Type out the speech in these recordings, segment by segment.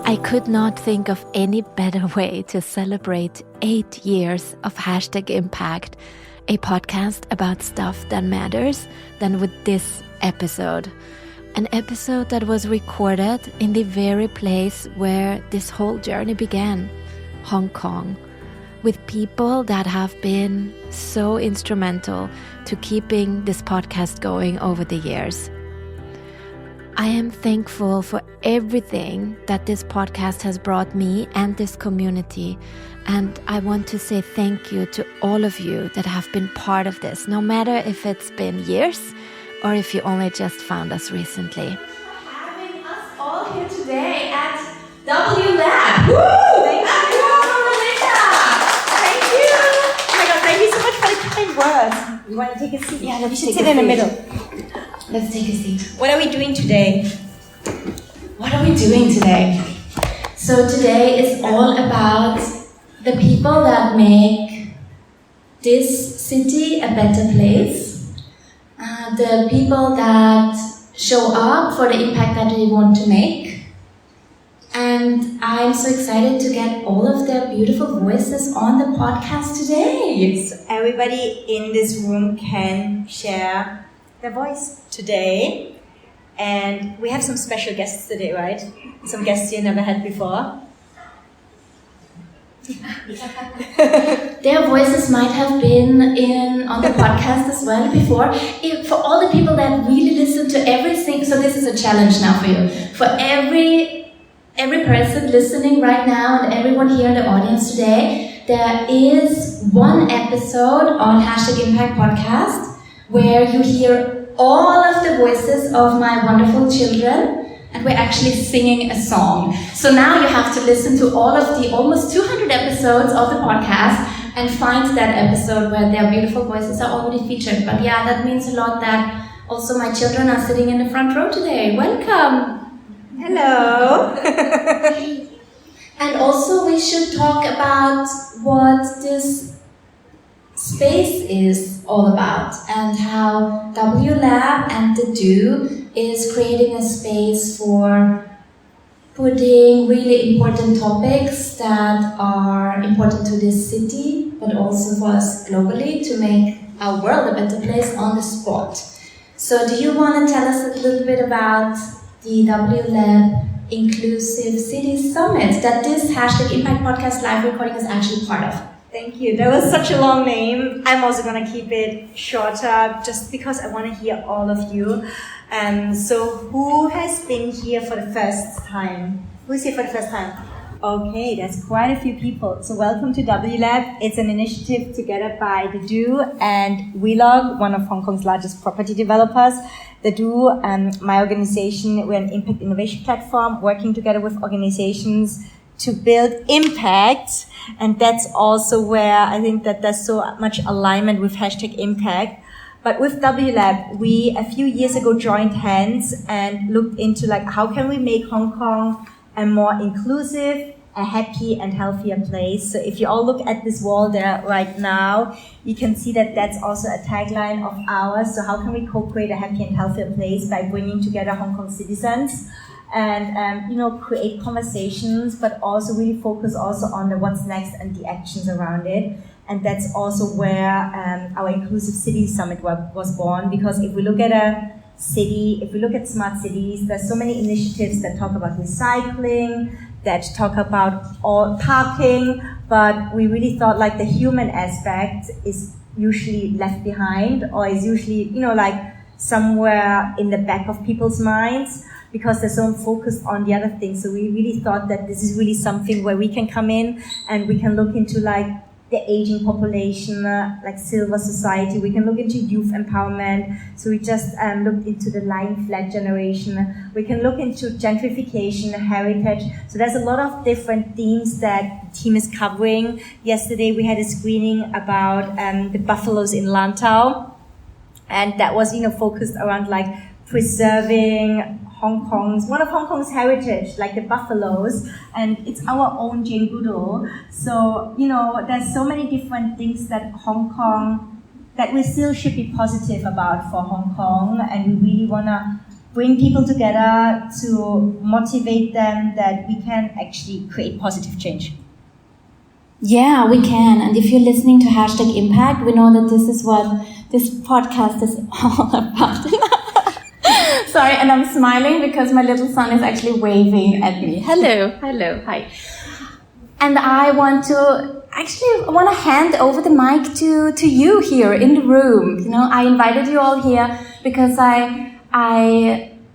I could not think of any better way to celebrate 8 years of #Impact, a podcast about stuff that matters, than with this episode. An episode that was recorded in the very place where this whole journey began, Hong Kong, with people that have been so instrumental to keeping this podcast going over the years. I am thankful for everything that this podcast has brought me and this community, and I want to say thank you to all of you that have been part of this, no matter if it's been years or if you only just found us recently. Having us all here today at W Lab. Woo! Thank you, Melinda. Thank you. Oh my God, thank you so much for the kind words. You want to take a seat? Yeah, we should sit in the middle. Let's take a seat. What are we doing today? So today is all about the people that make this city a better place. The people that show up for the impact that they want to make. And I'm so excited to get all of their beautiful voices on the podcast today. So everybody in this room can share their voice today. And we have some special guests today, right? Some guests you never had before. Their voices might have been on the podcast as well before. For all the people that really listen to everything, so this is a challenge now for you. For every person listening right now and everyone here in the audience today, there is one episode on #Impact Podcast where you hear all of the voices of my wonderful children, and we're actually singing a song. So now you have to listen to all of the almost 200 episodes of the podcast and find that episode where their beautiful voices are already featured. But yeah, that means a lot that also my children are sitting in the front row today. Welcome! Hello! And also we should talk about what this space is all about and how W Lab and the Do is creating a space for putting really important topics that are important to this city, but also for us globally to make our world a better place on the spot. So do you want to tell us a little bit about the W Lab Inclusive Cities Summit that this #Impact Podcast live recording is actually part of? Thank you. That was such a long name. I'm also going to keep it shorter just because I want to hear all of you. So who has been here for the first time? Who's here for the first time? Okay, there's quite a few people. So welcome to W Lab. It's an initiative together by The Do and Wheelog, one of Hong Kong's largest property developers. The Do, my organization, we're an impact innovation platform working together with organizations to build impact. And that's also where I think that there's so much alignment with #Impact. But with W Lab, we a few years ago joined hands and looked into how can we make Hong Kong a more inclusive, a happy and healthier place. So if you all look at this wall there right now, you can see that that's also a tagline of ours. So how can we co-create a happy and healthier place by bringing together Hong Kong citizens and create conversations, but also really focus also on the what's next and the actions around it. And that's also where our Inclusive Cities Summit was born, because if we look at a city, if we look at smart cities, there's so many initiatives that talk about recycling, that talk about all parking, but we really thought the human aspect is usually left behind, or is usually, somewhere in the back of people's minds, because they're so focused on the other things. So we really thought that this is really something where we can come in and we can look into the aging population, silver society. We can look into youth empowerment. So we just looked into the lying flat generation. We can look into gentrification, heritage. So there's a lot of different themes that the team is covering. Yesterday we had a screening about the buffaloes in Lantau. And that was, focused around preserving one of Hong Kong's heritage, the buffaloes, and it's our own Jane Goodall. So, there's so many different things that that we still should be positive about for Hong Kong, and we really want to bring people together, to motivate them that we can actually create positive change. Yeah, we can. And if you're listening to Hashtag Impact, we know that this is what this podcast is all about. Sorry, and I'm smiling because my little son is actually waving at me. Hello, hi. And I want to hand over the mic to you here in the room. You know, I invited you all here because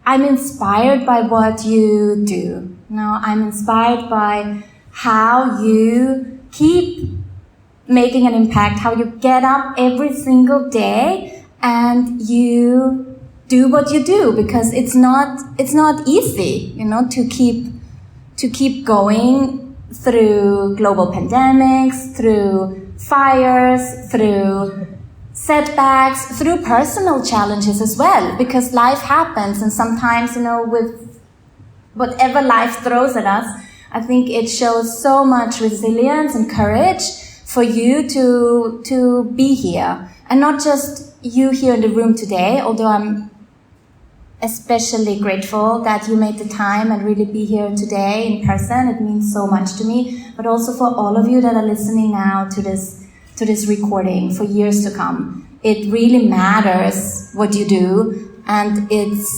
I'm inspired by what you do. You know, I'm inspired by how you keep making an impact, how you get up every single day and you do what you do, because it's not easy, you know, to keep going through global pandemics, through fires, through setbacks, through personal challenges as well, because life happens, and sometimes, you know, with whatever life throws at us, I think it shows so much resilience and courage for you to be here. And not just you here in the room today, although I'm especially grateful that you made the time and really be here today in person. It means so much to me, but also for all of you that are listening now to this recording for years to come. It really matters what you do, and it's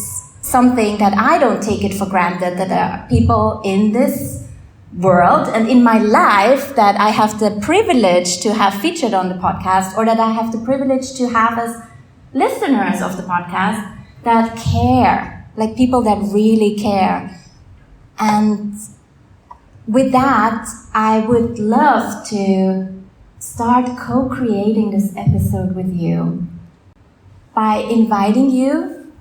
something that I don't take it for granted, that there are people in this world and in my life that I have the privilege to have featured on the podcast, or that I have the privilege to have as listeners of the podcast, that care, like people that really care. And with that, I would love to start co-creating this episode with you by inviting you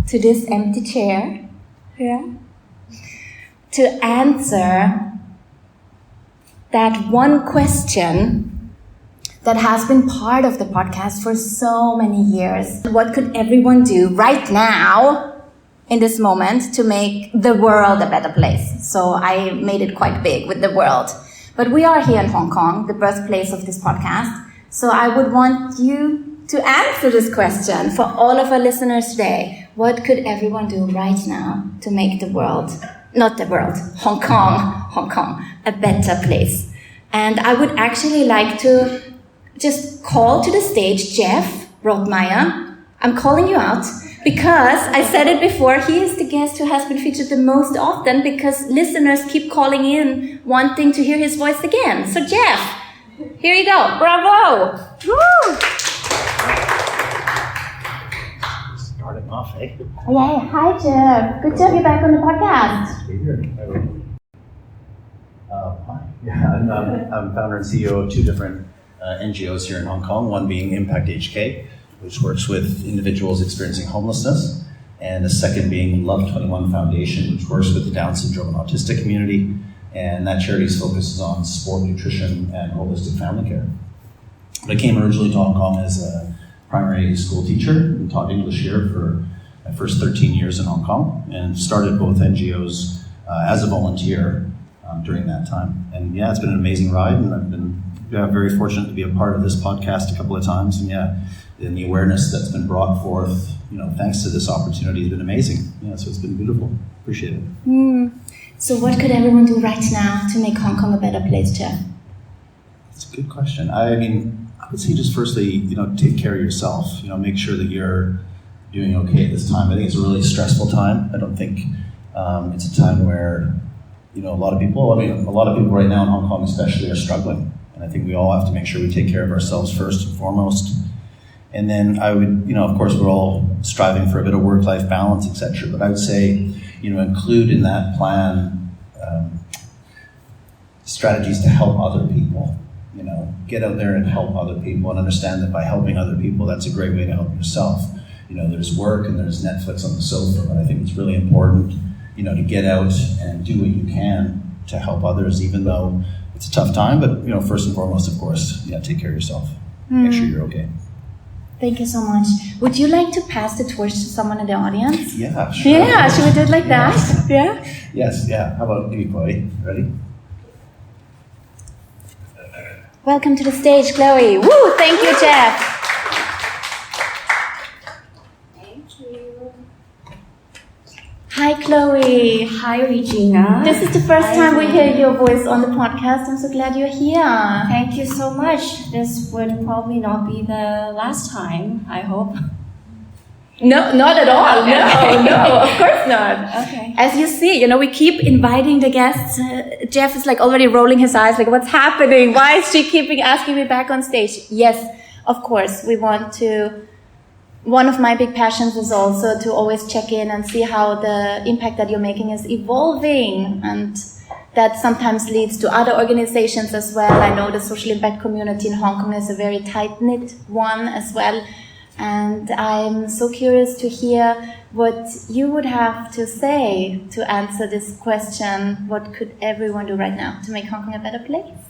to this empty chair here to answer that one question that has been part of the podcast for so many years. What could everyone do right now, in this moment, to make the world a better place? So I made it quite big with the world. But we are here in Hong Kong, the birthplace of this podcast. So I would want you to answer this question for all of our listeners today. What could everyone do right now to make the world, not the world, Hong Kong, a better place? And I would actually like to just call to the stage Jeff Rothmeyer. I'm calling you out because I said it before, he is the guest who has been featured the most often, because listeners keep calling in wanting to hear his voice again. So Jeff, here you go. Bravo! Woo! Starting off, eh? Yeah, hi Jeff. Good job, you're back on the podcast. Hi. Yeah, I'm founder and CEO of two different NGOs here in Hong Kong, one being Impact HK, which works with individuals experiencing homelessness, and the second being Love 21 Foundation, which works with the Down syndrome and autistic community, and that charity's focus is on sport, nutrition, and holistic family care. I came originally to Hong Kong as a primary school teacher and taught English here for my first 13 years in Hong Kong, and started both NGOs as a volunteer during that time. And yeah, it's been an amazing ride, and I've been very fortunate to be a part of this podcast a couple of times. And yeah, and the awareness that's been brought forth, you know, thanks to this opportunity has been amazing. Yeah, so it's been beautiful. Appreciate it. So what could everyone do right now to make Hong Kong a better place, Jeff? It's a good question. I mean, I would say just firstly, you know, take care of yourself. You know, make sure that you're doing okay at this time. I think it's a really stressful time. I don't think it's a time where, you know, a lot of people right now in Hong Kong especially are struggling. And I think we all have to make sure we take care of ourselves first and foremost. And then I would, you know, of course, we're all striving for a bit of work-life balance, etc. But I would say, you know, include in that plan strategies to help other people. You know, get out there and help other people, and understand that by helping other people, that's a great way to help yourself. You know, there's work and there's Netflix on the sofa, but I think it's really important, you know, to get out and do what you can to help others, even though it's a tough time. But, you know, first and foremost, of course, yeah, take care of yourself. Make sure you're okay. Thank you so much. Would you like to pass the torch to someone in the audience? Yeah, sure. Yeah, should we do it like that? Yeah? Yes, yeah. How about you, Chloe? Ready? Welcome to the stage, Chloe. Woo! Thank you, Jeff. Thank you. Chloe. Hi, Regina. This is the first time we hear your voice on the podcast. I'm so glad you're here. Thank you so much. This would probably not be the last time, I hope. No, not at all. Okay. No, of course not. Okay. As you see, we keep inviting the guests. Jeff is like already rolling his eyes, like, what's happening? Why is she keeping asking me back on stage? Yes, of course, we want to. One of my big passions is also to always check in and see how the impact that you're making is evolving. And that sometimes leads to other organizations as well. I know the social impact community in Hong Kong is a very tight-knit one as well. And I'm so curious to hear what you would have to say to answer this question. What could everyone do right now to make Hong Kong a better place?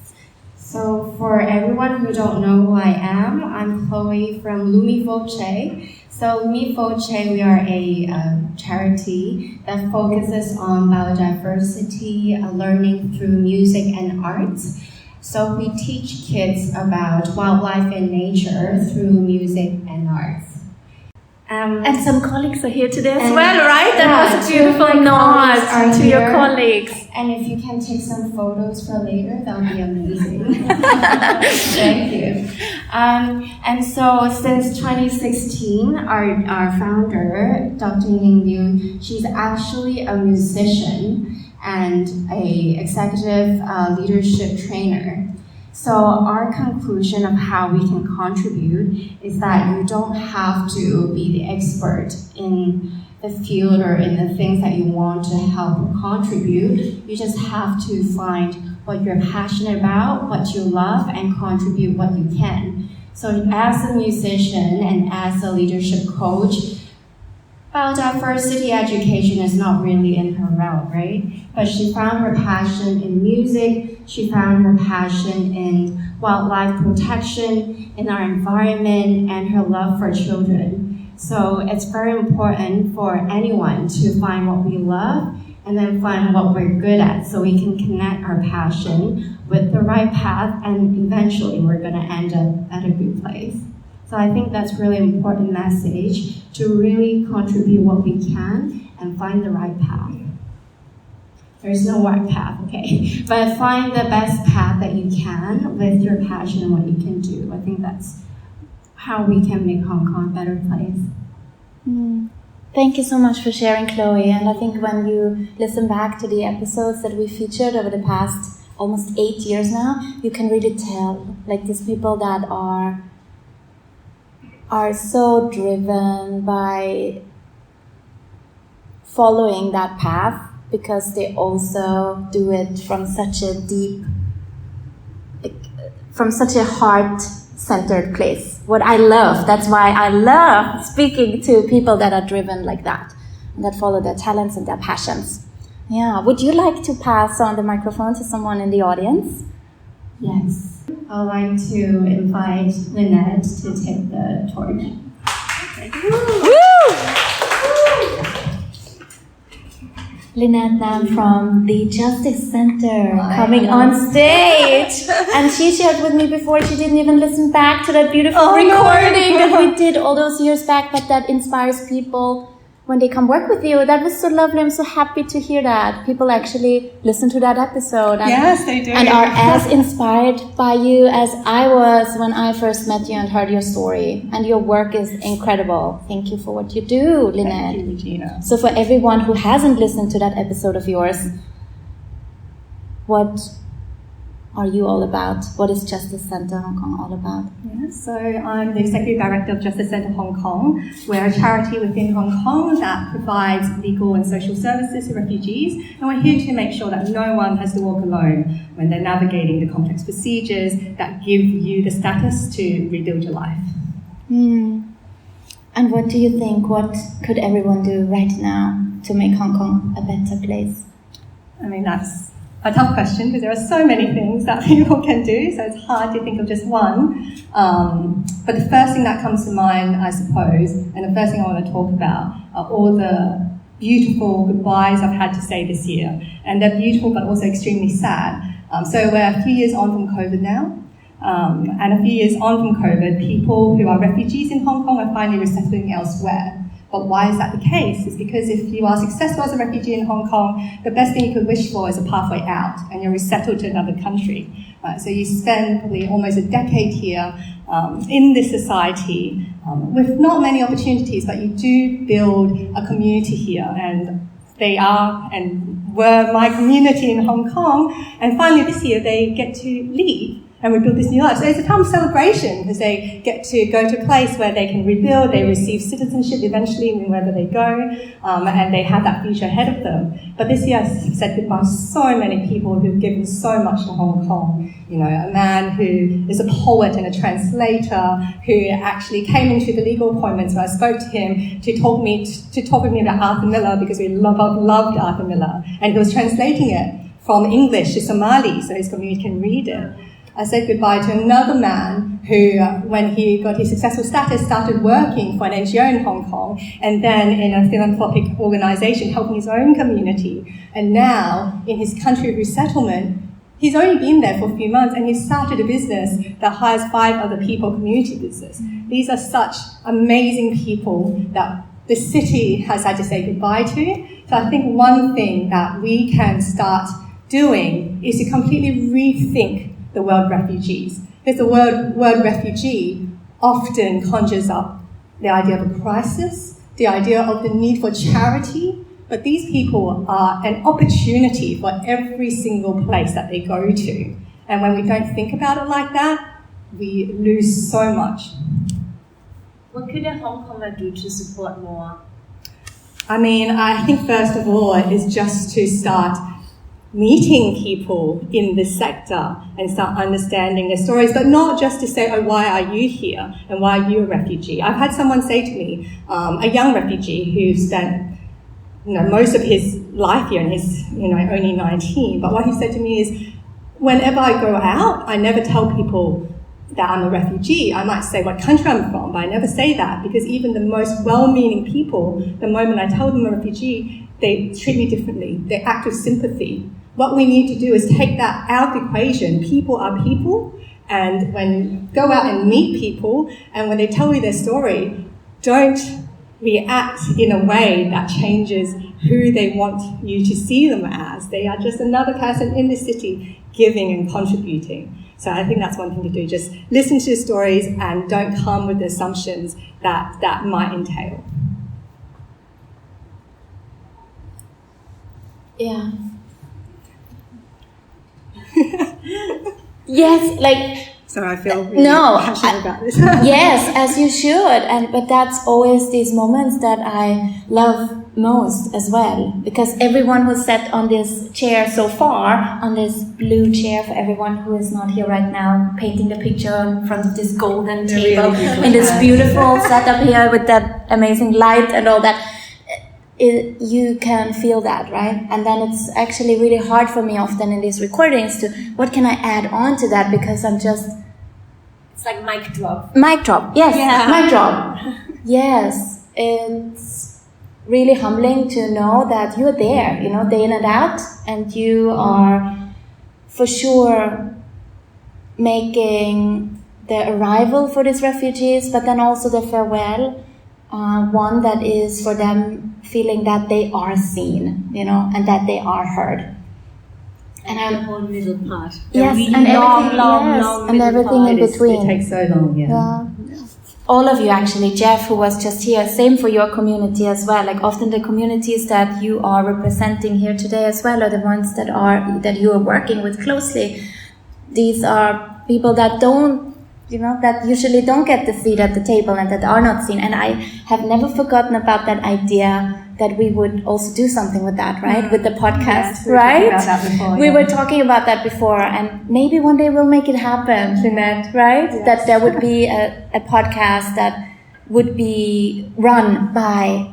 So for everyone who don't know who I am, I'm Chloe from Lumi Foche. So Lumi Foche, we are a charity that focuses on biodiversity, learning through music and arts. So we teach kids about wildlife and nature through music and arts. And some colleagues are here today as And- well, right? That yeah, was a beautiful two of my colleagues nod are to your here. colleagues. And if you can take some photos for later, that would be amazing. Thank you. And so since 2016, our founder, Dr. Ning Liu, she's actually a musician and a executive leadership trainer. So our conclusion of how we can contribute is that you don't have to be the expert in the field or in the things that you want to help or contribute. You just have to find what you're passionate about, what you love, and contribute what you can. So as a musician and as a leadership coach, biodiversity education is not really in her realm, right? But she found her passion in music, she found her passion in wildlife protection, in our environment, and her love for children. So it's very important for anyone to find what we love and then find what we're good at so we can connect our passion with the right path, and eventually we're going to end up at a good place. So I think that's really important message, to really contribute what we can and find the right path. There's no right path, okay? But find the best path that you can with your passion and what you can do. I think that's how we can make Hong Kong a better place. Thank you so much for sharing, Chloe. And I think when you listen back to the episodes that we featured over the past almost 8 years now, you can really tell, like, these people that are so driven by following that path, because they also do it from such a deep, from such a heart-centered place. What I love, that's why I love speaking to people that are driven like that, and that follow their talents and their passions. Yeah, would you like to pass on the microphone to someone in the audience? Yes. I would like to invite Lynette to take the torch. Lynette Nam from the Justice Center coming on stage. And she shared with me before she didn't even listen back to that beautiful recording that we did all those years back, but that inspires people when they come work with you. That was so lovely. I'm so happy to hear that. People actually listen to that episode. And, yes, they do. And are as inspired by you as I was when I first met you and heard your story. And your work is incredible. Thank you for what you do, Lynette. Thank you, Regina. So for everyone who hasn't listened to that episode of yours, what are you all about? What is Justice Center Hong Kong all about? Yeah, so I'm the Executive Director of Justice Centre Hong Kong. We're a charity within Hong Kong that provides legal and social services to refugees, and we're here to make sure that no one has to walk alone when they're navigating the complex procedures that give you the status to rebuild your life. And what do you think? What could everyone do right now to make Hong Kong a better place? I mean, that's a tough question because there are so many things that people can do, so it's hard to think of just one. But the first thing that comes to mind, I suppose, and the first thing I want to talk about are all the beautiful goodbyes I've had to say this year. And they're beautiful but also extremely sad. So we're a few years on from COVID now. And a few years on from COVID, people who are refugees in Hong Kong are finally resettling elsewhere. But why is that the case? It's because if you are successful as a refugee in Hong Kong, the best thing you could wish for is a pathway out, and you're resettled to another country. So you spend probably almost a decade here in this society with not many opportunities, but you do build a community here, and they are and were my community in Hong Kong. And finally this year they get to leave and rebuild this new life. So it's a time of celebration because they get to go to a place where they can rebuild, they receive citizenship eventually wherever they go, and they have that future ahead of them. But this year I said goodbye to so many people who've given so much to Hong Kong. You know, a man who is a poet and a translator who actually came into the legal appointments where I spoke to him to talk with me about Arthur Miller because we loved Arthur Miller, and he was translating it from English to Somali so his community can read it. I said goodbye to another man who, when he got his successful status, started working for an NGO in Hong Kong and then in a philanthropic organisation helping his own community. And now, in his country of resettlement, he's only been there for a few months and he's started a business that hires 5 other people, community business. These are such amazing people that the city has had to say goodbye to. So I think one thing that we can start doing is to completely rethink the word refugees. Because the word refugee often conjures up the idea of a crisis, the idea of the need for charity, but these people are an opportunity for every single place that they go to. And when we don't think about it like that, we lose so much. What could a Hong Konger do to support more? I mean, I think first of all is just to start meeting people in this sector and start understanding their stories, but not just to say, oh, why are you here and why are you a refugee? I've had someone say to me, a young refugee who spent most of his life here and he's only 19, but what he said to me is, whenever I go out, I never tell people that I'm a refugee. I might say what country I'm from, but I never say that because even the most well-meaning people, the moment I tell them I'm a refugee, they treat me differently. They act with sympathy. What we need to do is take that out of the equation. People are people, and when go out and meet people, and when they tell you their story, don't react in a way that changes who they want you to see them as. They are just another person in the city giving and contributing. So I think that's one thing to do. Just listen to the stories and don't come with the assumptions that might entail. Yeah. Yes, like... So I feel really passionate about this. Yes, as you should. But that's always these moments that I love most as well. Because everyone who sat on this chair so far, on this blue chair for everyone who is not here right now, painting the picture in front of this golden table, in this beautiful setup here with that amazing light and all that, you can feel that, right? And then it's actually really hard for me often in these recordings to, what can I add on to that? Because I'm just... It's like mic drop. Mic drop, yes, yeah. Mic drop. Yes, it's really humbling to know that you're there, day in and out, and you are for sure making the arrival for these refugees, but then also the farewell, one that is for them feeling that they are seen, and that they are heard. And the whole middle part. Yes, really and long and everything in between. It takes so long, yeah. All of you actually, Jeff, who was just here, same for your community as well. Like often the communities that you are representing here today as well are the ones that you are working with closely. These are people that that usually don't get the seat at the table and that are not seen. And I have never forgotten about that idea that we would also do something with that, right? With the podcast, right? We were talking about that before, and maybe one day we'll make it happen, Jeanette, right? Yes. That there would be a podcast that would be run by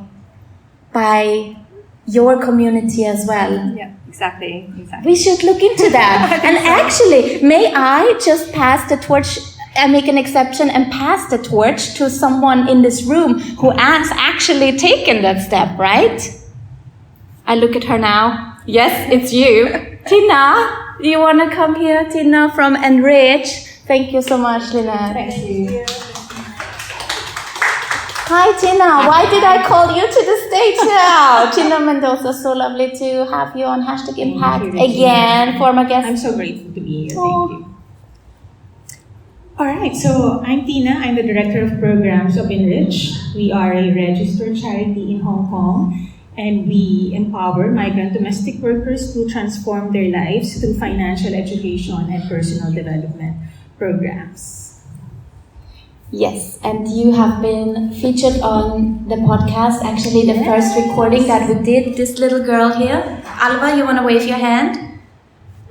your community as well. Yeah, exactly. We should look into that. And actually, may I just pass the torch and make an exception and pass the torch to someone in this room who has actually taken that step, right? I look at her now. Yes, it's you. Tina, you want to come here? Tina from Enrich. Thank you so much, Lynette. Thank you. Hi, Tina. Why did I call you to the stage now? Tina Mendoza, so lovely to have you on Hashtag Impact again, former guest. I'm so grateful to be here. Oh. Thank you. All right, so I'm Tina. I'm the Director of Programs of Enrich. We are a registered charity in Hong Kong, and we empower migrant domestic workers to transform their lives through financial education and personal development programs. Yes, and you have been featured on the podcast. Actually, the first recording that we did, this little girl here. Alba, you want to wave your hand?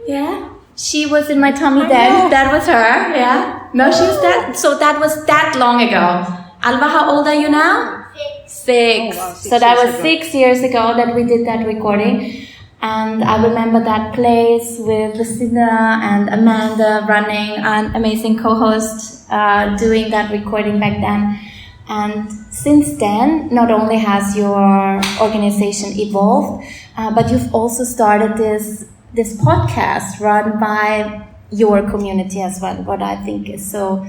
Yeah? She was in my tummy then. That was her, yeah? No, she's that. So that was that long ago. Alba, how old are you now? 6. Oh, wow, 6 so that years was ago. 6 years ago that we did that recording. And I remember that place with Lucinda and Amanda running, an amazing co-host, doing that recording back then. And since then, not only has your organization evolved, but you've also started this podcast run by your community as well, what I think is so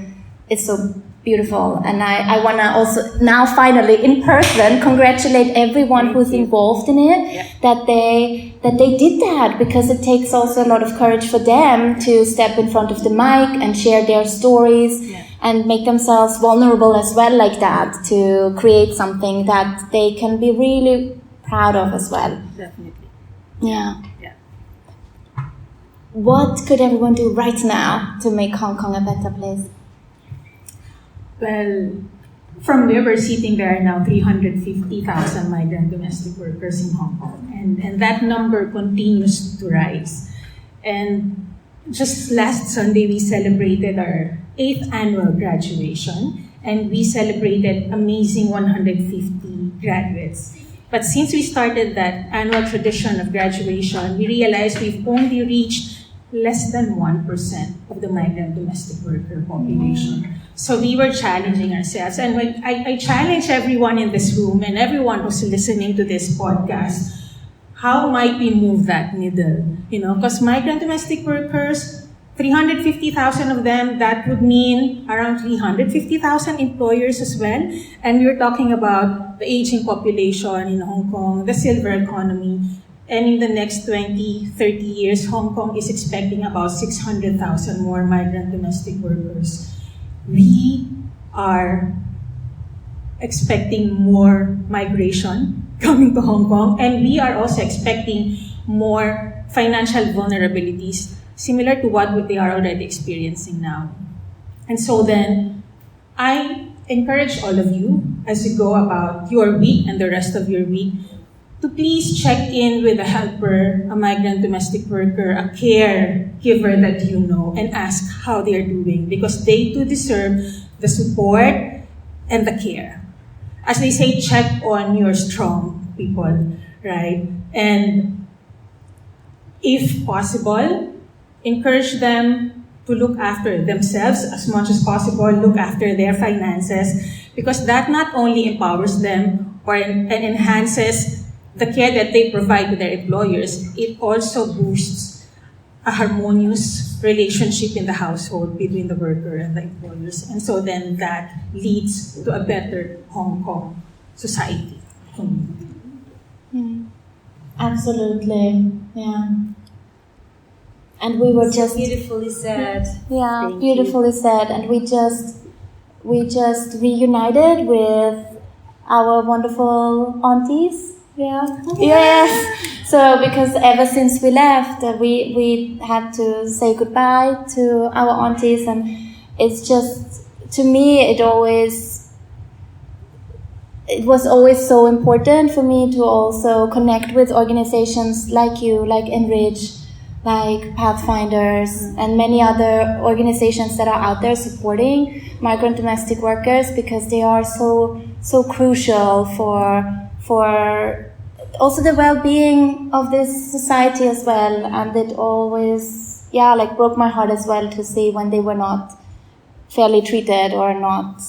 beautiful. And I want to also now finally in person congratulate everyone who's involved in it, that they did that, because it takes also a lot of courage for them to step in front of the mic and share their stories and make themselves vulnerable as well like that, to create something that they can be really proud of as well. Definitely. Yeah. Yeah. What could everyone do right now to make Hong Kong a better place? Well, from where we're sitting, there are now 350,000 migrant domestic workers in Hong Kong. And that number continues to rise. And just last Sunday, we celebrated our 8th annual graduation. And we celebrated amazing 150 graduates. But since we started that annual tradition of graduation, we realized we've only reached less than 1% of the migrant domestic worker population. So we were challenging ourselves. And when I challenge everyone in this room and everyone who's listening to this podcast, how might we move that needle? Because migrant domestic workers, 350,000 of them, that would mean around 350,000 employers as well. And we were talking about the aging population in Hong Kong, the silver economy. And in the next 20, 30 years, Hong Kong is expecting about 600,000 more migrant domestic workers. We are expecting more migration coming to Hong Kong, and we are also expecting more financial vulnerabilities similar to what they are already experiencing now. And so then, I encourage all of you, as you go about your week and the rest of your week, to please check in with a helper, a migrant domestic worker, a caregiver that you know, and ask how they are doing, because they too deserve the support and the care. As they say, check on your strong people, right? And if possible, encourage them to look after themselves as much as possible, look after their finances, because that not only empowers them and enhances the care that they provide to their employers, it also boosts a harmonious relationship in the household between the worker and the employers. And so then that leads to a better Hong Kong society. Absolutely, yeah. And we were just Beautifully said. yeah, Thank beautifully said. And we just reunited with our wonderful aunties. Yeah. Yes. So because ever since we left, we had to say goodbye to our aunties, and it's just, to me, it was always so important for me to also connect with organizations like you, like Enrich, like Pathfinders, and many other organizations that are out there supporting migrant domestic workers, because they are so crucial for also the well-being of this society as well. And it always, broke my heart as well to see when they were not fairly treated or not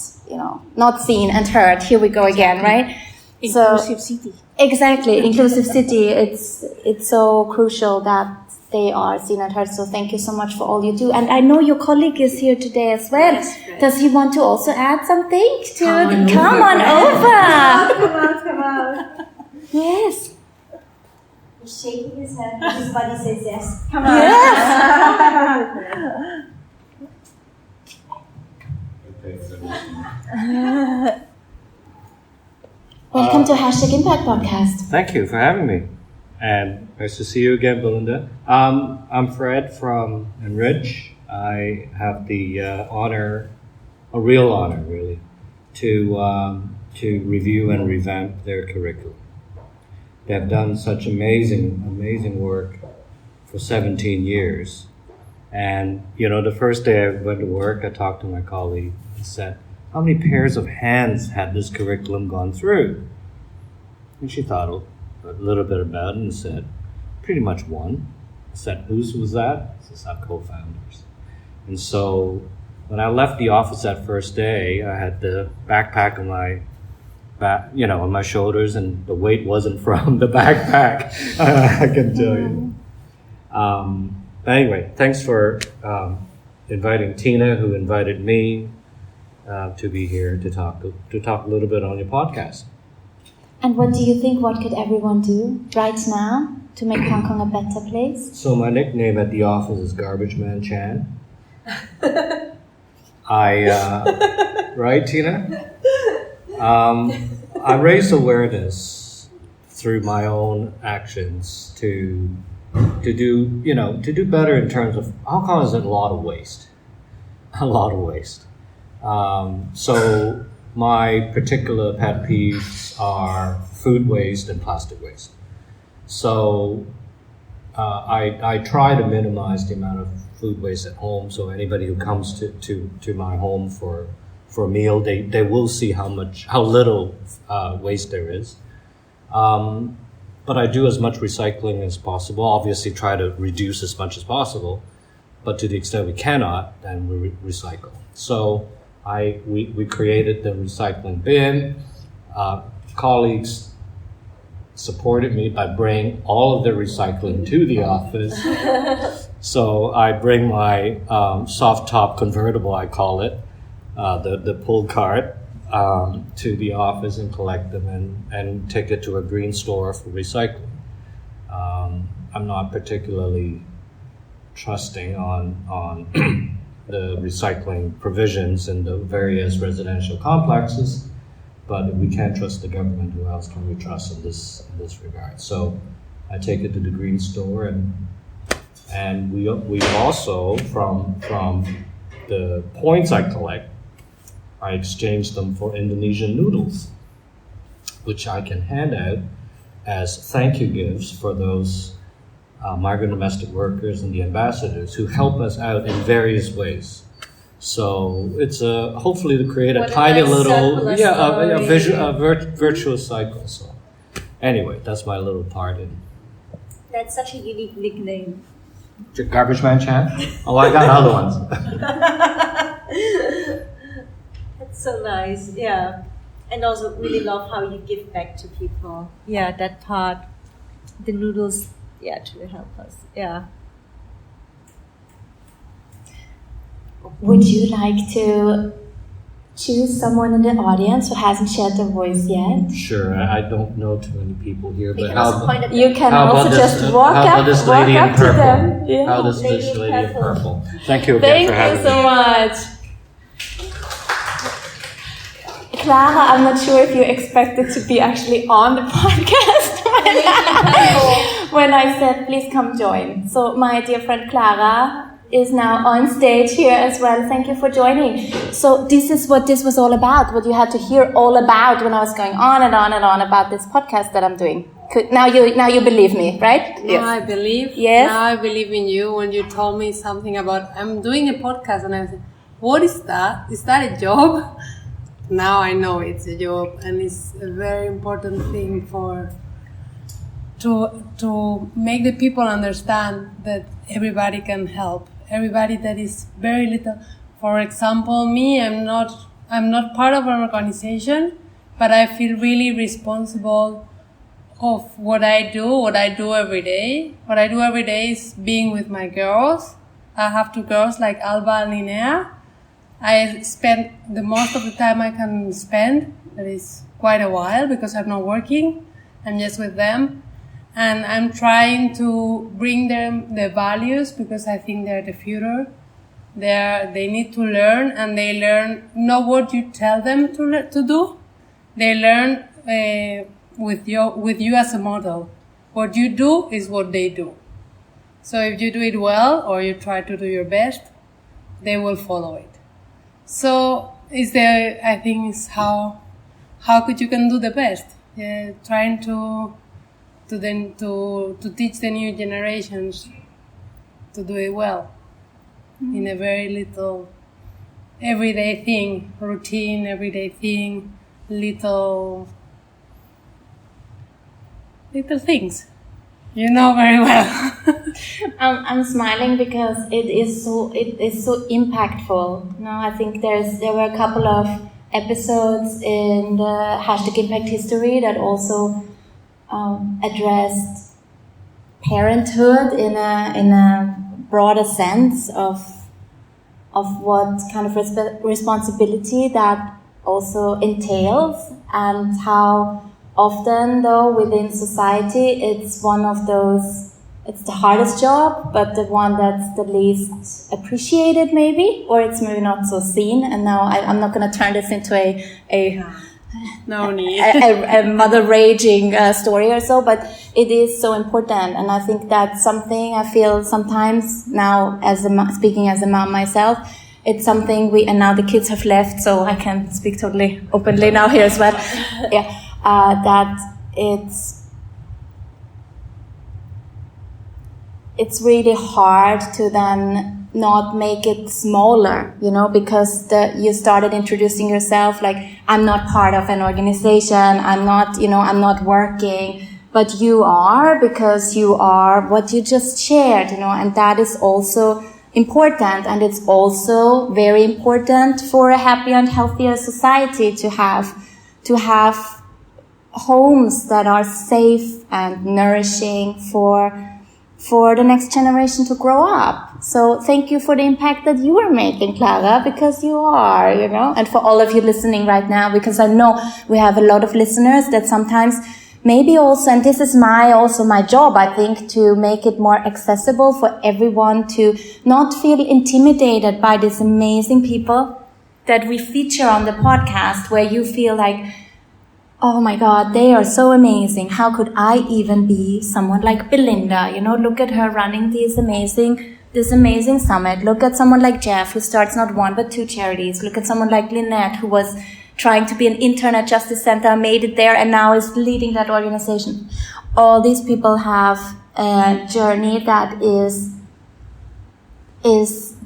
seen and heard. Here we go again, right? Inclusive city. Exactly, inclusive city. It's so crucial that they are seen and heard. So thank you so much for all you do. And I know your colleague is here today as well. Yes, right. Does he want to also add something to Come on Come on over. Come on. Yes. He's shaking his head. His body says yes. Come on. Welcome to #Impact Podcast. Thank you for having me. And nice to see you again, Belinda. I'm Fred from Enrich. I have the honor, a real honor really, to review and revamp their curriculum. They've done such amazing work for 17 years. And, the first day I went to work, I talked to my colleague and said, how many pairs of hands had this curriculum gone through? And she thought a little bit about it and said, pretty much one. I said, whose was that? She said, our co-founders. And so when I left the office that first day, I had the backpack on my back, on my shoulders, and the weight wasn't from the backpack. I can tell you. But anyway, thanks for inviting Tina, who invited me to be here to talk a little bit on your podcast. And what do you think? What could everyone do right now to make Hong Kong a better place? So my nickname at the office is Garbage Man Chan. Right, Tina? I raise awareness through my own actions to do better in terms of Hong Kong is a lot of waste. So my particular pet peeves are food waste and plastic waste. So I try to minimize the amount of food waste at home. So anybody who comes to my home for a meal, they will see how little waste there is. But I do as much recycling as possible. Obviously, try to reduce as much as possible. But to the extent we cannot, then we recycle. So we created the recycling bin. Colleagues supported me by bringing all of the recycling to the office. So I bring my soft top convertible, I call it, the pull cart, to the office and collect them and take it to a green store for recycling. I'm not particularly trusting on the recycling provisions in the various residential complexes, but if we can't trust the government, who else can we trust in this regard? So I take it to the green store, and we also from the points I collect, I exchange them for Indonesian noodles, which I can hand out as thank you gifts for those migrant domestic workers and the ambassadors who help us out in various ways. So it's hopefully to create a tiny little, virtuous cycle. So anyway, that's my little part in. That's such a unique nickname. Garbage Man Chan? Oh, I got other ones. That's so nice, yeah. And also really love how you give back to people. Yeah, that part. The noodles, to help us. Yeah. Would you like to choose someone in the audience who hasn't shared their voice yet? Sure, I don't know too many people here, but you can also just walk up to them. Yeah. How does this lady in purple? Thank you again for having me. Thank you so much. Clara, I'm not sure if you expected to be actually on the podcast when I said please come join. So my dear friend Clara is now on stage here as well. Thank you for joining. So this is what this was all about, what you had to hear all about when I was going on and on and on about this podcast that I'm doing. Now you believe me, right? Yes. Now I believe. Yes. Now I believe in you when you told me something about I'm doing a podcast, and I said, what is that? Is that a job? Now I know it's a job, and it's a very important thing to make the people understand that everybody can help. Everybody that is very little. For example, me, I'm not part of an organization, but I feel really responsible of what I do every day. What I do every day is being with my girls. I have 2 girls like Alba and Linnea. I spend the most of the time I can spend, that is quite a while because I'm not working. I'm just with them. And I'm trying to bring them the values because I think they're the future. They need to learn, and they learn not what you tell them to do. They learn with you as a model. What you do is what they do. So if you do it well or you try to do your best, they will follow it. So I think is how could you can do the best? Trying to teach the new generations to do it well in a very little everyday thing, routine, everyday thing, little things. You know very well. I'm smiling because it is so impactful. No, I think there were a couple of episodes in the Hashtag Impact History that also addressed parenthood in a broader sense of what kind of responsibility that also entails, and how often, though, within society, it's the hardest job, but the one that's the least appreciated, maybe, or it's maybe not so seen. And now I'm not going to turn this into a mother raging story or so, but it is so important. And I think that's something I feel sometimes now, speaking as a mom myself, it's something and now the kids have left, so I can speak totally openly now here as well. Yeah. That it's really hard to then not make it smaller, because you started introducing yourself like, I'm not part of an organization, I'm not working, but you are, because you are what you just shared, and that is also important, and it's also very important for a happier and healthier society to have homes that are safe and nourishing for the next generation to grow up. So thank you for the impact that you are making, Clara, because you are, and for all of you listening right now, because I know we have a lot of listeners that sometimes maybe also, and this is my job, I think, to make it more accessible for everyone to not feel intimidated by these amazing people that we feature on the podcast, where you feel like, oh my God, they are so amazing. How could I even be someone like Belinda? Look at her running this amazing summit. Look at someone like Jeff, who starts not 1 but 2 charities. Look at someone like Lynette, who was trying to be an intern at Justice Center, made it there, and now is leading that organization. All these people have a journey that is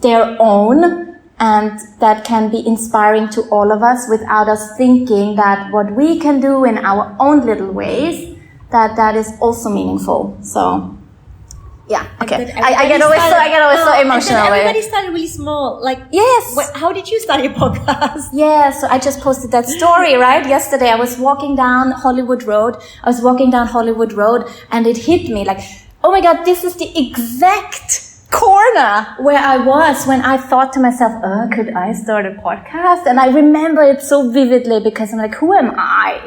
their own, and that can be inspiring to all of us, without us thinking that what we can do in our own little ways, that is also meaningful. So, yeah, okay. I get always so emotional. Everybody started really small. Like, yes. How did you start your podcast? Yeah, so I just posted that story, right? Yesterday, I was walking down Hollywood Road, and it hit me like, oh my God, this is the exact corner where I was when I thought to myself, could I start a podcast? And I remember it so vividly, because I'm like, who am I?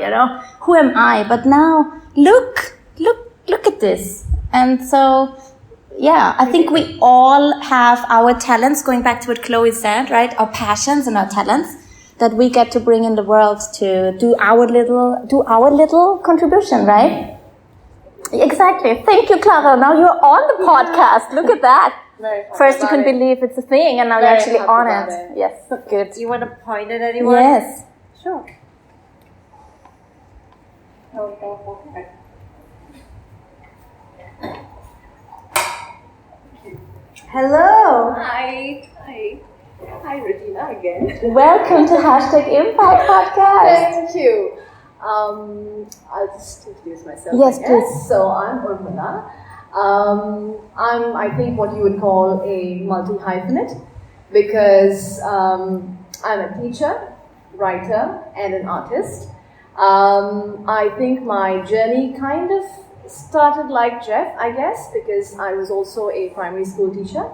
Who am I? But now look at this. And so, yeah, I think we all have our talents, going back to what Chloe said, right? Our passions and our talents that we get to bring in the world to do our little contribution, right? Exactly. Thank you, Clara. Now you're on the podcast. Look at that. First you couldn't believe it's a thing, and now you're actually on it. Yes, good. Do you want to point at anyone? Yes. Sure. Hello. Hi, Regina again. Welcome to Hashtag Impact Podcast. Thank you. I'll just introduce myself. Yes, please. So I'm Urmila. I'm, I think, what you would call a multi-hyphenate, because I'm a teacher, writer, and an artist. I think my journey kind of started like Jeff, I guess, because I was also a primary school teacher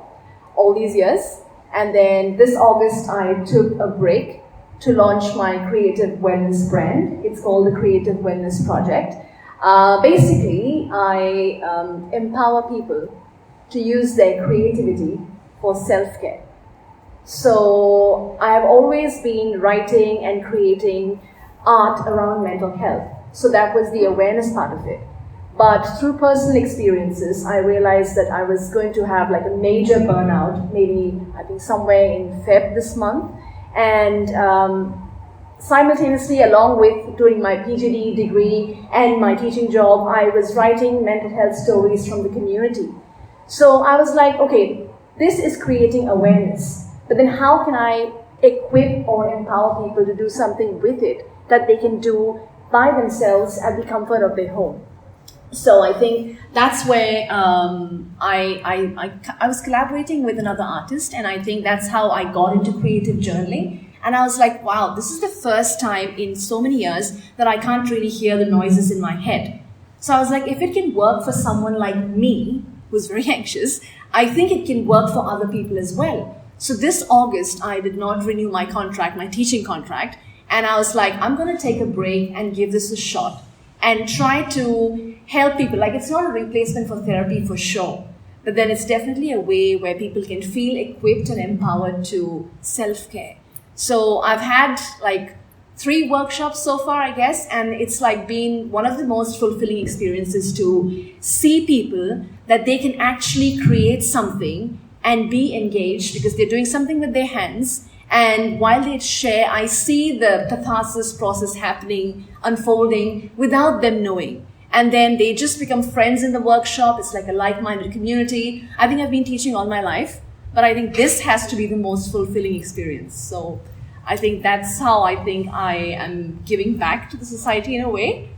all these years. And then this August, I took a break to launch my creative wellness brand. It's called the Creative Wellness Project. Basically, I empower people to use their creativity for self-care. So I have always been writing and creating art around mental health. So that was the awareness part of it. But through personal experiences, I realized that I was going to have like a major burnout, maybe I think somewhere in Feb this month. And simultaneously, along with doing my PhD degree and my teaching job, I was writing mental health stories from the community. So I was like, okay, this is creating awareness. But then how can I equip or empower people to do something with it that they can do by themselves at the comfort of their home? So I think that's where I was collaborating with another artist, and I think that's how I got into creative journaling. And I was like, wow, this is the first time in so many years that I can't really hear the noises in my head. So I was like, if it can work for someone like me, who's very anxious, I think it can work for other people as well. So this August, I did not renew my contract, my teaching contract. And I was like, I'm going to take a break and give this a shot and try to help people. Like, it's not a replacement for therapy for sure, but then it's definitely a way where people can feel equipped and empowered to self-care. So I've had like 3 workshops so far, I guess, and it's like been one of the most fulfilling experiences to see people that they can actually create something and be engaged because they're doing something with their hands. And while they share, I see the catharsis process happening, unfolding without them knowing. And then they just become friends in the workshop. It's like a like-minded community. I think I've been teaching all my life, but I think this has to be the most fulfilling experience. So I think that's how I think I am giving back to the society in a way.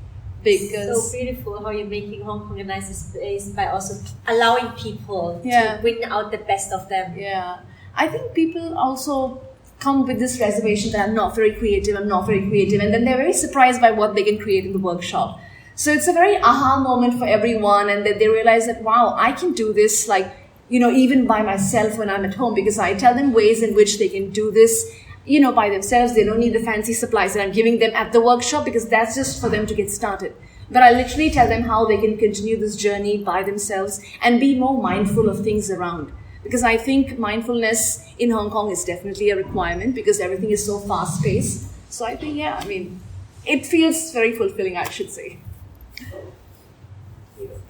Because so beautiful how you're making Hong Kong a nicer space by also allowing people to bring out the best of them. Yeah. I think people also come with this reservation that I'm not very creative, and then they're very surprised by what they can create in the workshop. So it's a very aha moment for everyone, and that they realize that, wow, I can do this, like, you know, even by myself when I'm at home, because I tell them ways in which they can do this, you know, by themselves. They don't need the fancy supplies that I'm giving them at the workshop, because that's just for them to get started. But I literally tell them how they can continue this journey by themselves and be more mindful of things around. Because I think mindfulness in Hong Kong is definitely a requirement because everything is so fast-paced. So I think, yeah, I mean, it feels very fulfilling, I should say.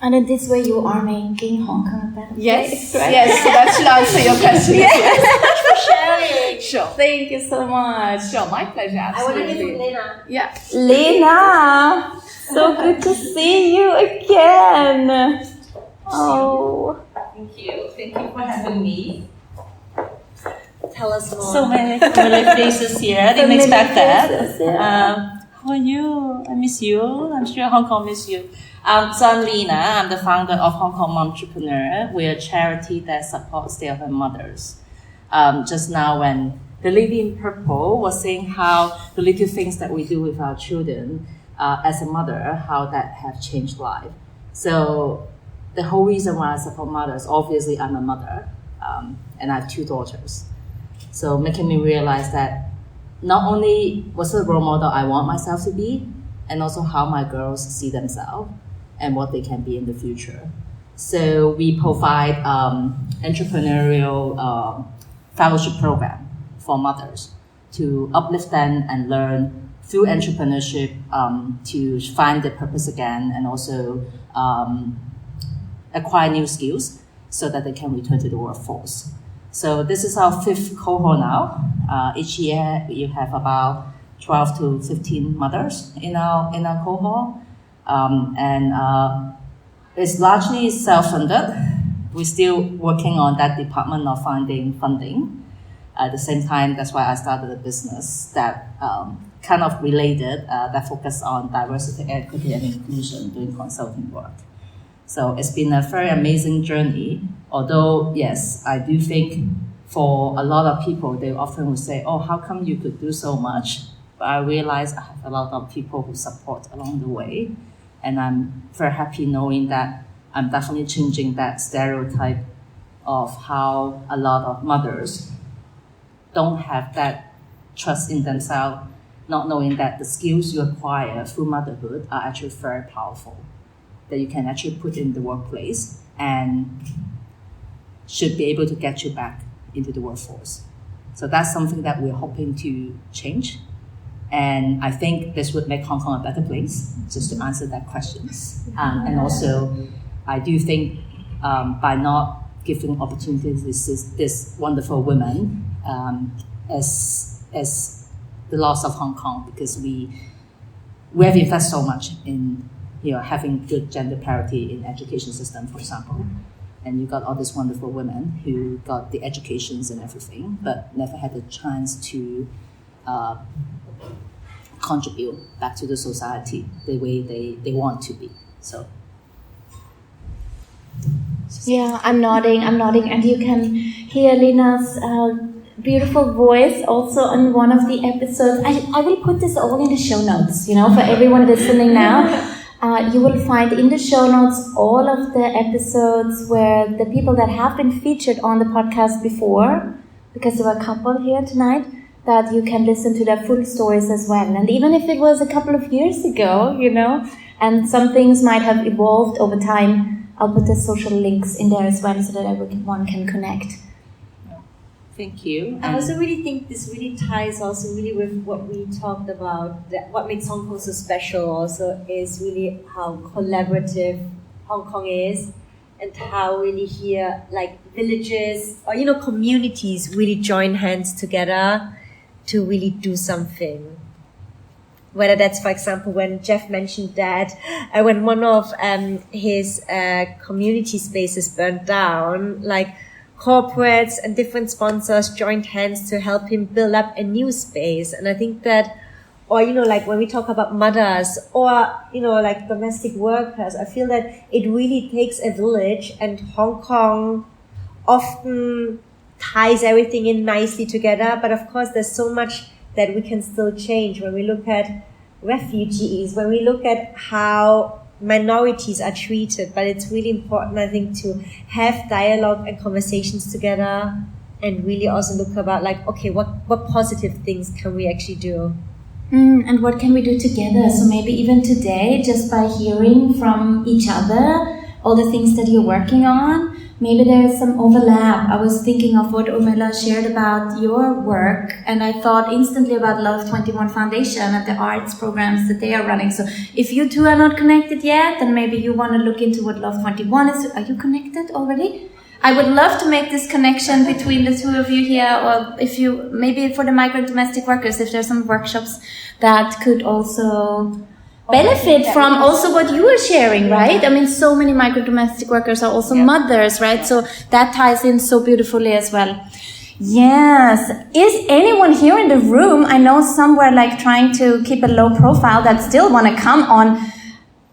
And in this way, you are making Hong Kong a better Yes, place, right? yes, so that should answer your question. Yes, thanks for sharing. Sure. Thank you so much. Sure, my pleasure, I want to absolutely. hear from Lena. Yeah. Lena, so good to see you again. Oh. Thank you for having me. Tell us more. So many familiar faces here. I didn't expect that. Yeah. How are you? I miss you. I'm sure Hong Kong miss you. So I'm Lena. I'm the founder of Hong Kong Momtrepreneur. We're a charity that supports stay-at-home mothers. Just now when the lady in purple was saying how the little things that we do with our children as a mother, how that have changed life. So the whole reason why I support mothers, obviously I'm a mother, and I have 2 daughters. So making me realize that not only was the role model I want myself to be, and also how my girls see themselves and what they can be in the future. So we provide entrepreneurial fellowship program for mothers to uplift them and learn through entrepreneurship to find their purpose again, and also acquire new skills so that they can return to the workforce. So this is our 5th cohort now. Each year you have about 12 to 15 mothers in our cohort, and it's largely self-funded. We're still working on that department of finding funding. At the same time, that's why I started a business that kind of related, that focus on diversity, equity, and inclusion, doing consulting work. So it's been a very amazing journey. Although, yes, I do think for a lot of people, they often will say, oh, how come you could do so much But I realize I have a lot of people who support along the way. And I'm very happy knowing that I'm definitely changing that stereotype of how a lot of mothers don't have that trust in themselves, not knowing that the skills you acquire through motherhood are actually very powerful, that you can actually put in the workplace and should be able to get you back into the workforce. So that's something that we're hoping to change. And I think this would make Hong Kong a better place, just to answer that question. And also, I do think by not giving opportunities to this wonderful women as the loss of Hong Kong, because we have invested so much in having good gender parity in education system, for example. And you got all these wonderful women who got the educations and everything, but never had the chance to contribute back to the society the way they want to be. So. Yeah, I'm nodding, and you can hear Lina's beautiful voice also on one of the episodes. I will put this all in the show notes, for everyone listening now. You will find in the show notes all of the episodes where the people that have been featured on the podcast before, because there were a couple here tonight, that you can listen to their full stories as well. And even if it was a couple of years ago, and some things might have evolved over time, I'll put the social links in there as well so that everyone can connect. Thank you. I also really think this really ties also really with what we talked about, that what makes Hong Kong so special also is really how collaborative Hong Kong is, and how really here like villages or communities really join hands together to really do something. Whether that's, for example, when Jeff mentioned that when one of his community spaces burned down, like corporates and different sponsors joined hands to help him build up a new space. And I think that, or, like when we talk about mothers or, like domestic workers, I feel that it really takes a village, and Hong Kong often ties everything in nicely together. But of course, there's so much that we can still change when we look at refugees, when we look at how minorities are treated. But it's really important, I think, to have dialogue and conversations together, and really also look about like, okay, what positive things can we actually do? And what can we do together? So maybe even today, just by hearing from each other all the things that you're working on, maybe there is some overlap. I was thinking of what Urmila shared about your work, and I thought instantly about Love 21 Foundation and the arts programs that they are running. So if you two are not connected yet, then maybe you want to look into what Love 21 is. Are you connected already? I would love to make this connection between the two of you here, or if you, maybe for the migrant domestic workers, if there's some workshops that could also benefit from also what you are sharing, right? I mean, so many migrant domestic workers are also mothers, right? So that ties in so beautifully as well. Yes. Is anyone here in the room, I know some were like trying to keep a low profile, that still want to come on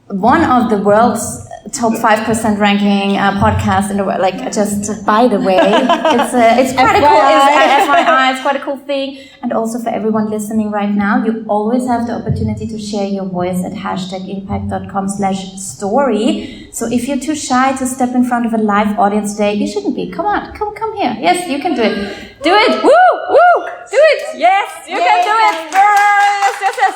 one of the world's top 5% ranking podcast in the world, like just by the way, it's quite a cool, FYI, it's quite a cool thing. And also for everyone listening right now, you always have the opportunity to share your voice at #impact.com/story. So if you're too shy to step in front of a live audience today, you shouldn't be. Come on, come here. Yes, you can do it. Do it. Woo! Do it. Yes, you can do it. Yes.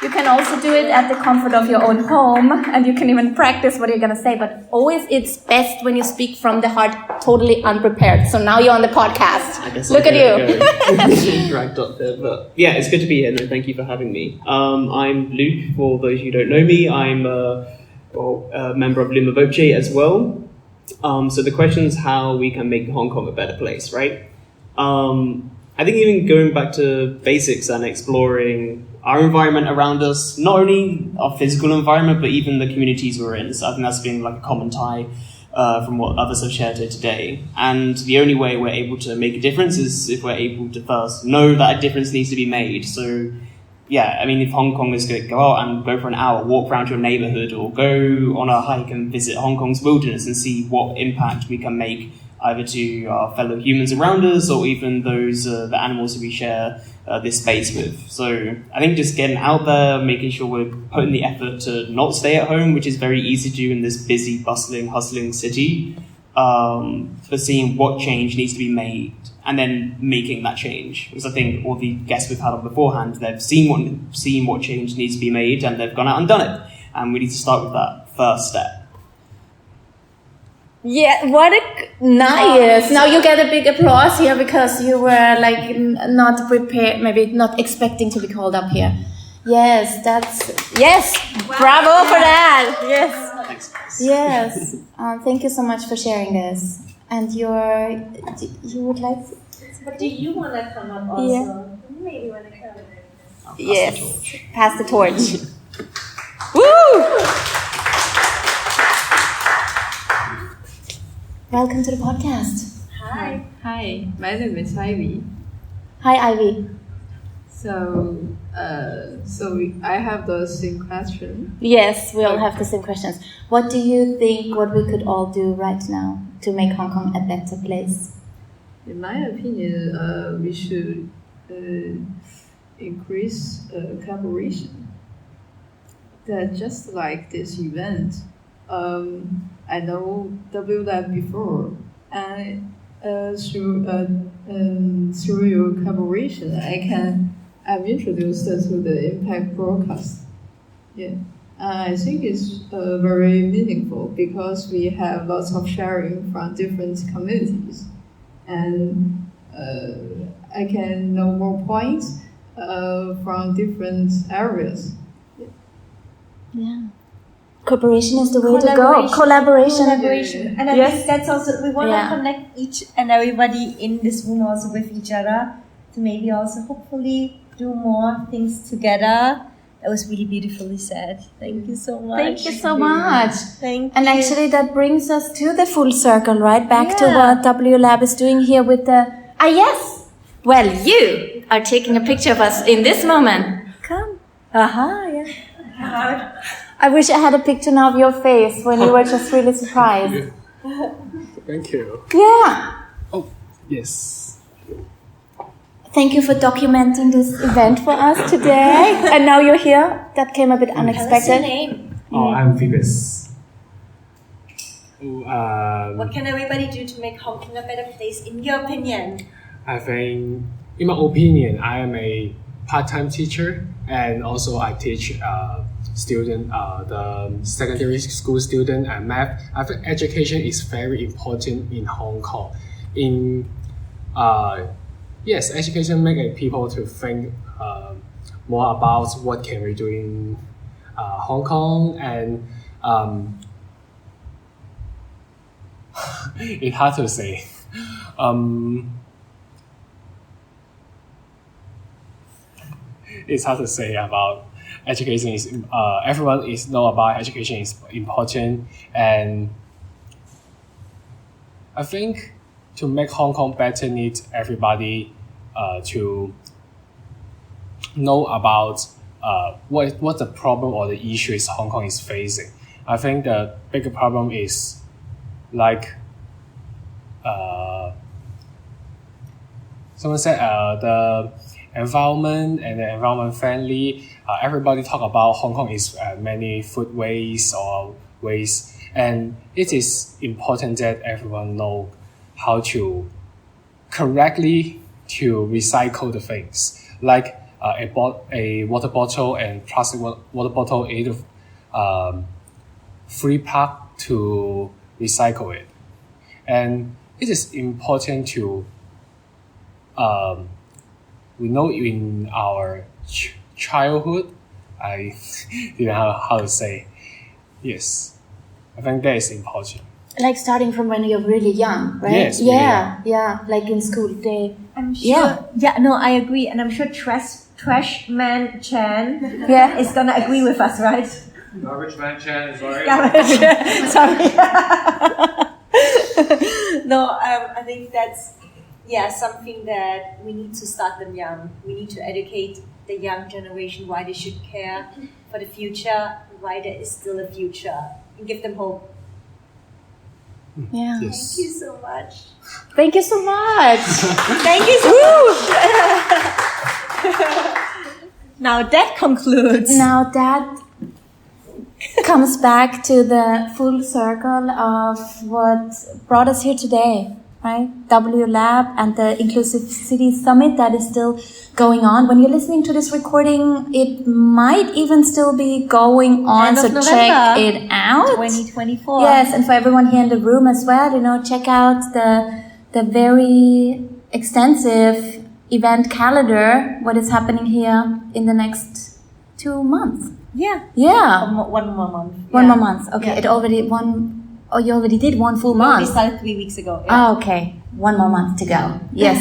You can also do it at the comfort of your own home, and you can even practice what you're going to say. But always it's best when you speak from the heart, totally unprepared. So now you're on the podcast. Look at you. Dragged up there, but yeah, it's good to be here, and thank you for having me. I'm Luke, for those who don't know me. I'm a member of Luma Voce as well. So the question is how we can make Hong Kong a better place, right? I think even going back to basics and exploring our environment around us, not only our physical environment, but even the communities we're in. So I think that's been like a common tie from what others have shared here today. And the only way we're able to make a difference is if we're able to first know that a difference needs to be made. So yeah, I mean, if Hong Kong is going to go out and go for an hour, walk around your neighborhood, or go on a hike and visit Hong Kong's wilderness and see what impact we can make either to our fellow humans around us or even those the animals that we share this space with. So I think just getting out there, making sure we're putting the effort to not stay at home, which is very easy to do in this busy, bustling, hustling city, for seeing what change needs to be made and then making that change. Because I think all the guests we've had on beforehand, they've seen what change needs to be made and they've gone out and done it. And we need to start with that first step. Yeah, what a nice. Now you get a big applause here because you were like not prepared, maybe not expecting to be called up here. Yes, wow. Bravo for that. Yes. Thanks, guys. Yes. Thank you so much for sharing this. And you would like to... But do you want to come up also? Yeah. You maybe want to come up. Yes. Pass the torch. Woo! Welcome to the podcast. Hi. Hi, my name is Ivy. Hi, Ivy. So I have the same question. Yes, we all have the same questions. What do you think what we could all do right now to make Hong Kong a better place? In my opinion, we should increase collaboration. That just like this event, I know WLab before, and through your collaboration, I'm introduced to the Impact broadcast. Yeah, I think it's very meaningful because we have lots of sharing from different communities, and I can know more points from different areas. Yeah. Cooperation is the way to go. Collaboration. And I think that's also, we want to connect each and everybody in this room also with each other to maybe also hopefully do more things together. That was really beautifully said. Thank you so much. Thank you so much. Thank you. And actually that brings us to the full circle, right? Back to what WLab is doing here with the... yes! Well, you are taking a picture of us in this moment. Come. Yeah. I wish I had a picture now of your face when you were just really surprised. Thank you. Yeah. Oh, yes. Thank you for documenting this event for us today. And now you're here. That came a bit unexpected. What's your name? I'm Phoebus. What can everybody do to make Hong Kong a better place, in your opinion? I think, in my opinion, I am a part-time teacher and also I teach student, the secondary school student and math. I think education is very important in Hong Kong. Yes, education makes people to think more about what can we do in Hong Kong, and it's hard to say. It's hard to say about education. Is everyone is know about education is important, and I think to make Hong Kong better needs everybody to know about what the problem or the issue is Hong Kong is facing. I think the bigger problem is like someone said the environment and the environment friendly. Everybody talk about Hong Kong is many food waste or waste, and it is important that everyone know how to correctly to recycle the things. Like a water bottle and plastic water bottle is free pack to recycle it, and it is important to we know in our childhood, I didn't know how to say. Yes, I think that is important. Like starting from when you're really young, right? Yes. Yeah. Like in school, I'm sure. Yeah. No, I agree, and I'm sure Trash Man Chan is gonna agree with us, right? Garbage Man Chan, sorry. Sorry. No, I think that's something that we need to start them young. We need to educate the young generation why they should care for the future, why there is still a future, and give them hope. Yeah. Thank you so much. Thank you so much. Thank you so much. Now that concludes. Now that comes back to the full circle of what brought us here today, right? W Lab and the Inclusive Cities Summit that is still going on. When you're listening to this recording, it might even still be going on, End of so November, check it out. 2024. Yes, and for everyone here in the room as well, check out the very extensive event calendar, what is happening here in the next 2 months. Yeah. Yeah. One more month. One Yeah. more month. Okay, Yeah. you already did one full No, we month. started 3 weeks ago. Yeah. Oh, okay. One more month to go. Yes.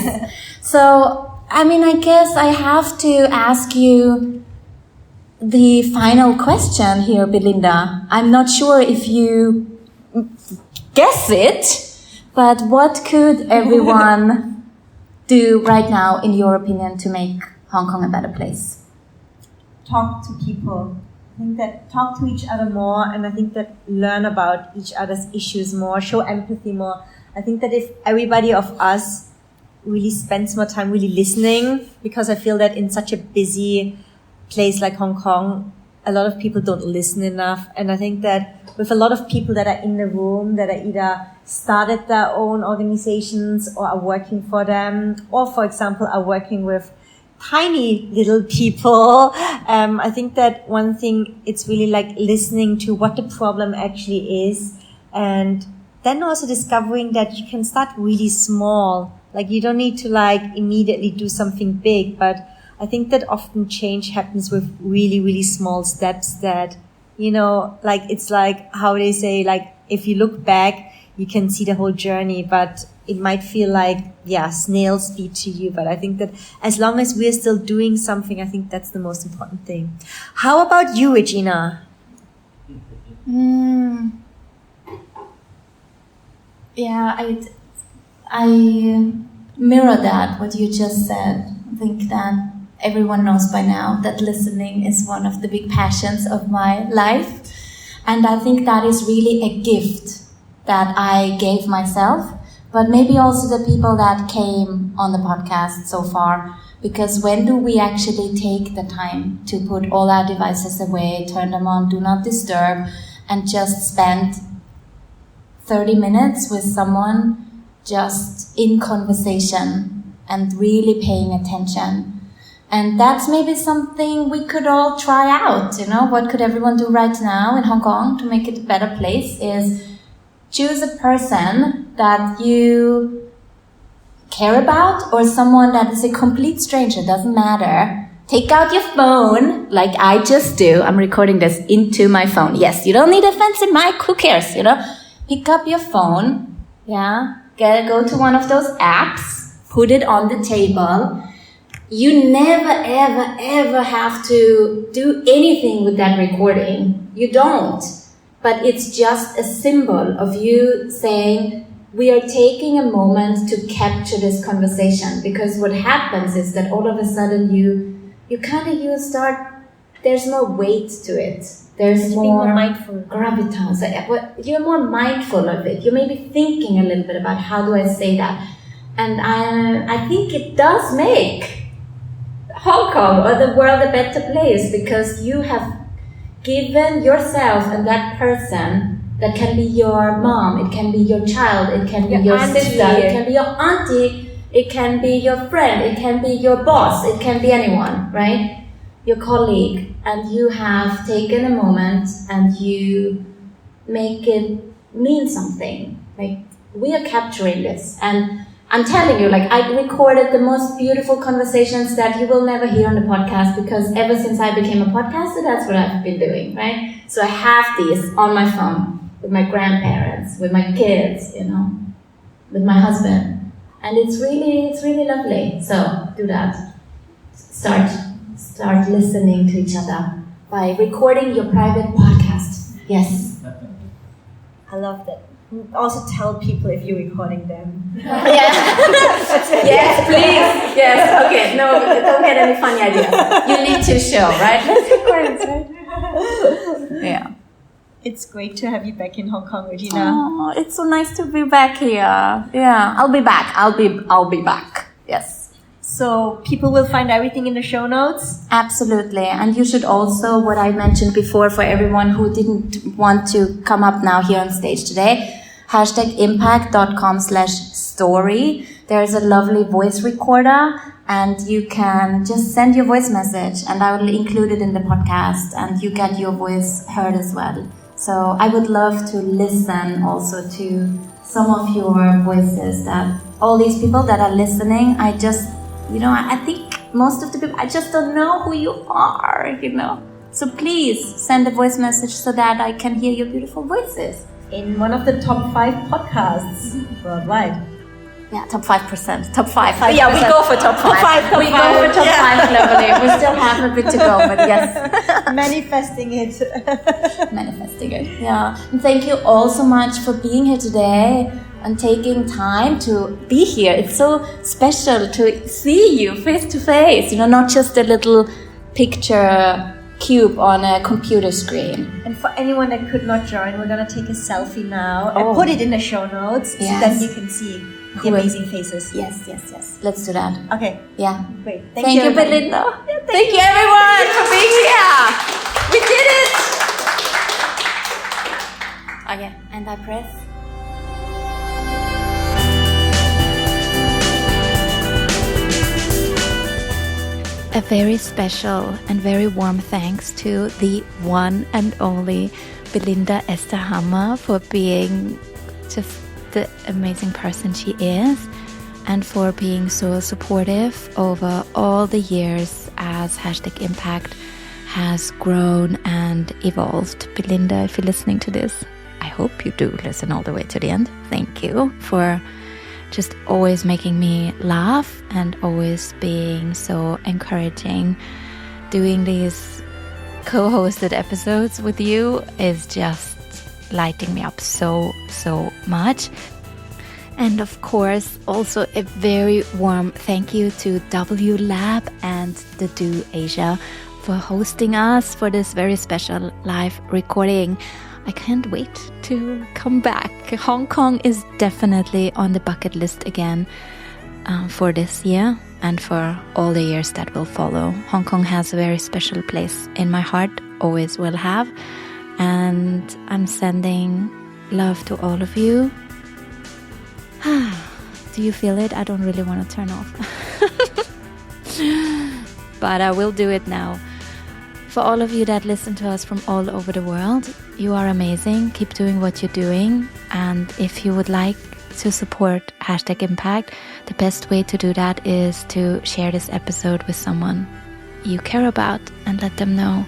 So, I guess I have to ask you the final question here, Belinda. I'm not sure if you guess it, but what could everyone do right now, in your opinion, to make Hong Kong a better place? Talk to people. I think that talk to each other more, and I think that learn about each other's issues more, show empathy more. I think that if everybody of us really spends more time really listening, because I feel that in such a busy place like Hong Kong, a lot of people don't listen enough. And I think that with a lot of people that are in the room, that are either started their own organizations or are working for them, or for example, are working with tiny little people. I think that one thing, it's really like listening to what the problem actually is, and then also discovering that you can start really small. Like you don't need to immediately do something big, but I think that often change happens with really, really small steps that, it's like how they say, if you look back, you can see the whole journey, but it might feel like, snail speed to you. But I think that as long as we're still doing something, I think that's the most important thing. How about you, Regina? Yeah, I mirror that, what you just said. I think that everyone knows by now that listening is one of the big passions of my life. And I think that is really a gift that I gave myself, but maybe also the people that came on the podcast so far. Because when do we actually take the time to put all our devices away, turn them on, do not disturb, and just spend 30 minutes with someone just in conversation and really paying attention? And that's maybe something we could all try out. What could everyone do right now in Hong Kong to make it a better place is choose a person that you care about or someone that is a complete stranger, doesn't matter. Take out your phone, like I just do. I'm recording this into my phone. Yes, you don't need a fancy mic, who cares, Pick up your phone, go to one of those apps, put it on the table. You never, ever, ever have to do anything with that recording. You don't. But it's just a symbol of you saying, we are taking a moment to capture this conversation. Because what happens is that all of a sudden you start, there's more weight to it. There's more mindful. Gravitas. You're more mindful of it. You may be thinking a little bit about how do I say that. And I think it does make Hong Kong or the world a better place, because you have given yourself and that person, that can be your mom, it can be your child, it can be your sister, it can be your auntie, it can be your friend, it can be your boss, it can be anyone, right? Your colleague, and you have taken a moment and you make it mean something. Like, we are capturing this, and I'm telling you, I recorded the most beautiful conversations that you will never hear on the podcast, because ever since I became a podcaster, that's what I've been doing, right? So I have these on my phone with my grandparents, with my kids, with my husband. And it's really lovely. So do that. Start listening to each other by recording your private podcast. Yes. I love that. Also tell people if you're recording them. Yes, please. Yes, okay. No, don't get any funny ideas. You need to show, right? Let's record it, right? Yeah. It's great to have you back in Hong Kong, Regina. Oh, it's so nice to be back here. Yeah, I'll be back. I'll be back. Yes. So people will find everything in the show notes? Absolutely. And you should also, what I mentioned before for everyone who didn't want to come up now here on stage today, #impact.com/story. There's a lovely voice recorder and you can just send your voice message and I will include it in the podcast and you get your voice heard as well. So I would love to listen also to some of your voices, that all these people that are listening, I just, I think most of the people, I just don't know who you are, So please send a voice message so that I can hear your beautiful voices. In one of the top 5 podcasts worldwide. Yeah, top 5%. Top 5. Yeah, we go for top 5. We go for top 5 globally. We still have a bit to go, but yes. Manifesting it. Yeah. And thank you all so much for being here today and taking time to be here. It's so special to see you face to face, not just a little picture cube on a computer screen. And for anyone that could not join, we're going to take a selfie now and put it in the show notes so that you can see the amazing faces. Yes. Let's do that. Okay. Yeah. Great. Thank you, Belinda. Thank you, everyone, for being here. We did it. Okay, and I press. A very special and very warm thanks to the one and only Belinda Esterhammar for being just the amazing person she is and for being so supportive over all the years as #Impact has grown and evolved. Belinda, if you're listening to this, I hope you do listen all the way to the end. Thank you for just always making me laugh and always being so encouraging. Doing these co-hosted episodes with you is just lighting me up so much. And of course, also a very warm thank you to W Lab and the Do Asia for hosting us for this very special live recording. I can't wait to come back. Hong Kong is definitely on the bucket list again for this year and for all the years that will follow. Hong Kong has a very special place in my heart, always will have. And I'm sending love to all of you. Do you feel it? I don't really want to turn off. But I will do it now. For all of you that listen to us from all over the world, you are amazing. Keep doing what you're doing. And if you would like to support #Impact, the best way to do that is to share this episode with someone you care about and let them know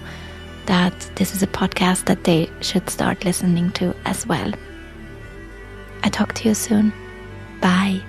that this is a podcast that they should start listening to as well. I talk to you soon. Bye.